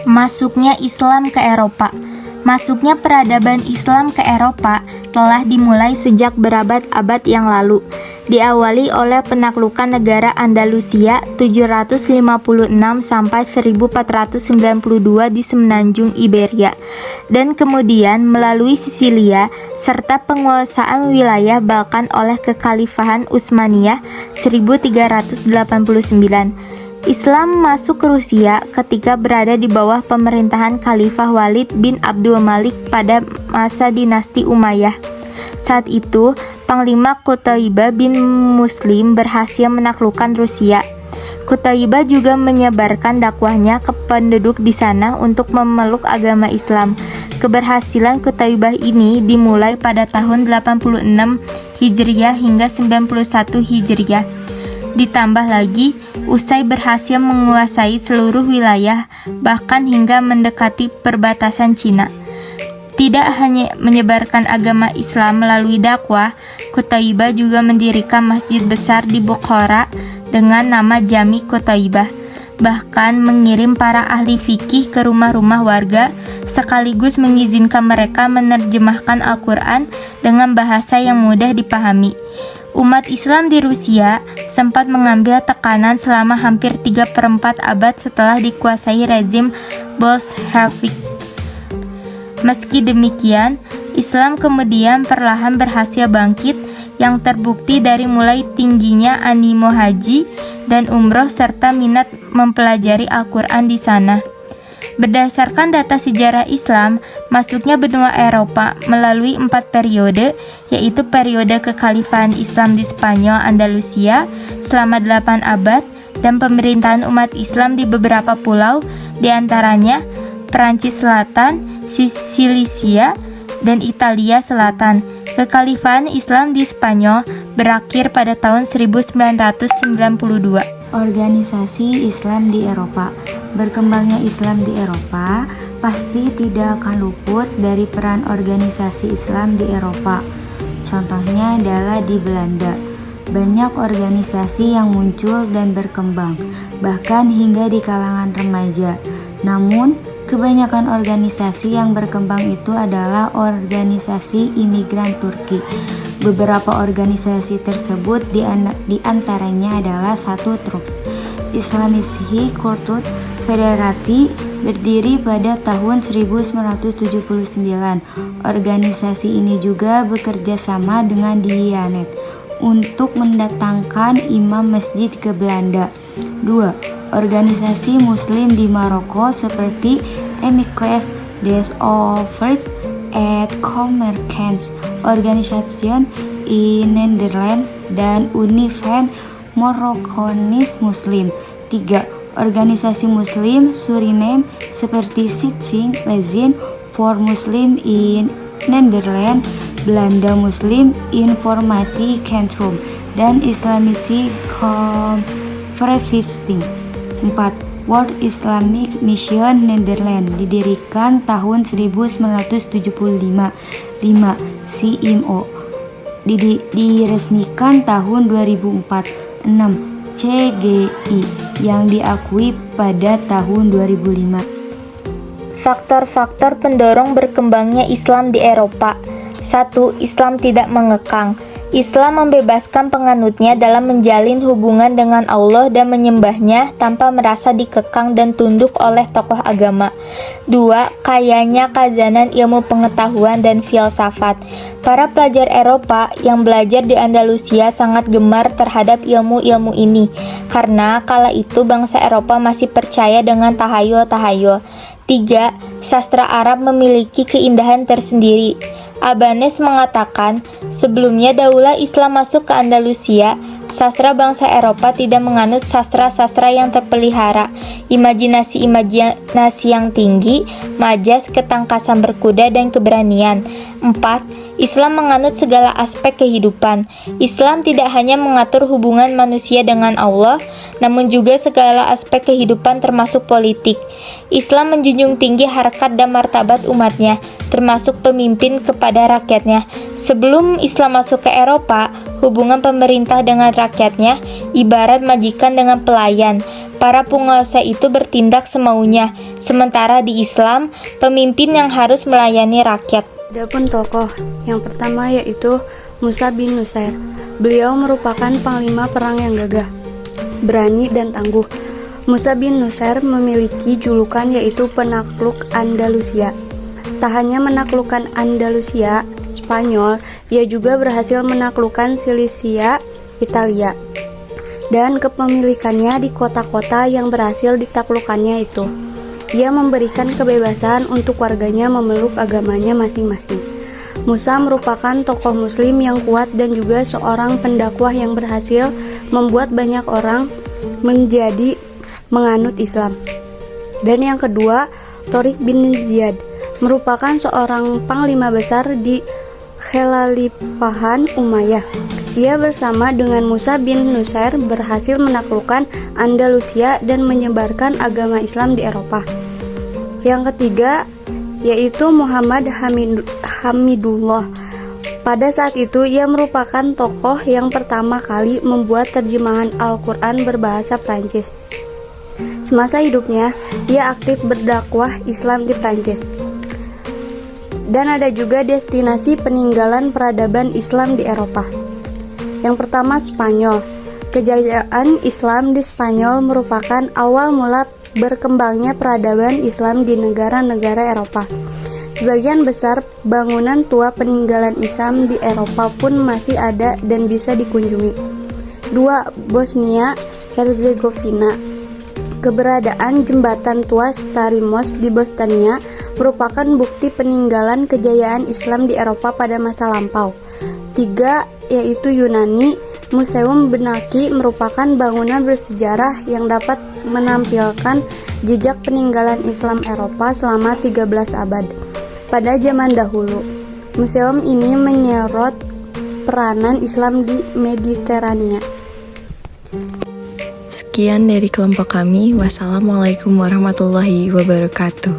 Masuknya Islam ke Eropa. Masuknya peradaban Islam ke Eropa telah dimulai sejak berabad-abad yang lalu. Diawali oleh penaklukan negara Andalusia 756 sampai 1492 di semenanjung Iberia, dan kemudian melalui Sisilia serta penguasaan wilayah Balkan oleh Kekhalifahan Utsmaniyah 1389. Islam masuk ke Rusia ketika berada di bawah pemerintahan Khalifah Walid bin Abdul Malik pada masa dinasti Umayyah. Saat itu, Panglima Qutaibah bin Muslim berhasil menaklukkan Rusia. Qutaibah juga menyebarkan dakwahnya ke penduduk di sana untuk memeluk agama Islam. Keberhasilan Qutaibah ini dimulai pada tahun 86 Hijriah hingga 91 Hijriah. Ditambah lagi, usai berhasil menguasai seluruh wilayah, bahkan hingga mendekati perbatasan Cina. Tidak hanya menyebarkan agama Islam melalui dakwah, Qutaibah juga mendirikan masjid besar di Bukhara dengan nama Jami Qutaibah, bahkan mengirim para ahli fikih ke rumah-rumah warga, sekaligus mengizinkan mereka menerjemahkan Al-Quran dengan bahasa yang mudah dipahami. Umat Islam di Rusia sempat mengambil tekanan selama hampir 3/4 abad setelah dikuasai rezim Bolshevik. Meski demikian, Islam kemudian perlahan berhasil bangkit, yang terbukti dari mulai tingginya animo haji dan umroh serta minat mempelajari Al-Quran di sana. Berdasarkan data sejarah Islam, masuknya benua Eropa melalui 4 periode, yaitu periode kekhalifahan Islam di Spanyol Andalusia selama 8 abad dan pemerintahan umat Islam di beberapa pulau, diantaranya Perancis Selatan, Sisilia, dan Italia Selatan. Kekhalifahan Islam di Spanyol berakhir pada tahun 1992. Organisasi Islam di Eropa. Berkembangnya Islam di Eropa pasti tidak akan luput dari peran organisasi Islam di Eropa. Contohnya adalah di Belanda. Banyak organisasi yang muncul dan berkembang, bahkan hingga di kalangan remaja. Namun, kebanyakan organisasi yang berkembang itu adalah organisasi imigran Turki. Beberapa organisasi tersebut di antaranya adalah satu Turk Islamisi Kurtut Federati, berdiri pada tahun 1979. Organisasi ini juga bekerja sama dengan Diyanet untuk mendatangkan imam masjid ke Belanda. 2. Organisasi Muslim di Maroko seperti Amicales des Ouvriers et Commerçants, Organisation in Nederland, dan Univen Marokkanis Muslim. 3. Organisasi Muslim Suriname seperti Stichting Magazine for Muslim in Nederland, Belanda Muslim Informatie Centrum, dan Islamic Conferencing. 4. World Islamic Mission Nederland, didirikan tahun 1975. 5. CIMO, diresmikan tahun 2004. 6. CGI, yang diakui pada tahun 2005. Faktor-faktor pendorong berkembangnya Islam di Eropa. 1. Islam tidak mengekang. Islam membebaskan penganutnya dalam menjalin hubungan dengan Allah dan menyembahnya tanpa merasa dikekang dan tunduk oleh tokoh agama. 2. Kayanya khazanan ilmu pengetahuan dan filsafat. Para pelajar Eropa yang belajar di Andalusia sangat gemar terhadap ilmu-ilmu ini, karena kala itu bangsa Eropa masih percaya dengan tahayul-tahayul. 3. Sastra Arab memiliki keindahan tersendiri. Abanes mengatakan, sebelumnya daulah Islam masuk ke Andalusia, sastra bangsa Eropa tidak menganut sastra-sastra yang terpelihara, imajinasi yang tinggi, majas, ketangkasan berkuda, dan keberanian. 4. Islam menganut segala aspek kehidupan. Islam tidak hanya mengatur hubungan manusia dengan Allah, namun juga segala aspek kehidupan termasuk politik. Islam menjunjung tinggi harkat dan martabat umatnya, termasuk pemimpin kepada rakyatnya. Sebelum Islam masuk ke Eropa, hubungan pemerintah dengan rakyatnya ibarat majikan dengan pelayan. para penguasa itu bertindak semaunya, sementara di Islam, pemimpin yang harus melayani rakyat. Adapun tokoh yang pertama yaitu Musa bin Nusair. Beliau merupakan panglima perang yang gagah, berani dan tangguh. Musa bin Nusair memiliki julukan yaitu penakluk Andalusia. Tak hanya menaklukkan Andalusia, Spanyol, ia juga berhasil menaklukkan Silisia, Italia, dan kepemilikannya di kota-kota yang berhasil ditaklukkannya itu. Ia memberikan kebebasan untuk warganya memeluk agamanya masing-masing. Musa merupakan tokoh muslim yang kuat dan juga seorang pendakwah yang berhasil membuat banyak orang menjadi menganut Islam. Dan yang kedua, Tariq bin Ziyad merupakan seorang panglima besar di Khalifahan Umayyah. Ia bersama dengan Musa bin Nusair berhasil menaklukkan Andalusia dan menyebarkan agama Islam di Eropa. Yang ketiga yaitu Muhammad Hamidullah. Pada saat itu ia merupakan tokoh yang pertama kali membuat terjemahan Al-Quran berbahasa Prancis. Semasa hidupnya, ia aktif berdakwah Islam di Prancis. Dan ada juga destinasi peninggalan peradaban Islam di Eropa. Yang pertama, Spanyol. Kejayaan Islam di Spanyol merupakan awal mula berkembangnya peradaban Islam di negara-negara Eropa. Sebagian besar bangunan tua peninggalan Islam di Eropa pun masih ada dan bisa dikunjungi. 2. Bosnia Herzegovina. Keberadaan jembatan tua Stari Most di Bosnia merupakan bukti peninggalan kejayaan Islam di Eropa pada masa lampau. 3. Yaitu Yunani. Museum Benaki merupakan bangunan bersejarah yang dapat menampilkan jejak peninggalan Islam Eropa selama 13 abad. Pada zaman dahulu, museum ini menyorot peranan Islam di Mediterania. Sekian dari kelompok kami. Wassalamualaikum warahmatullahi wabarakatuh.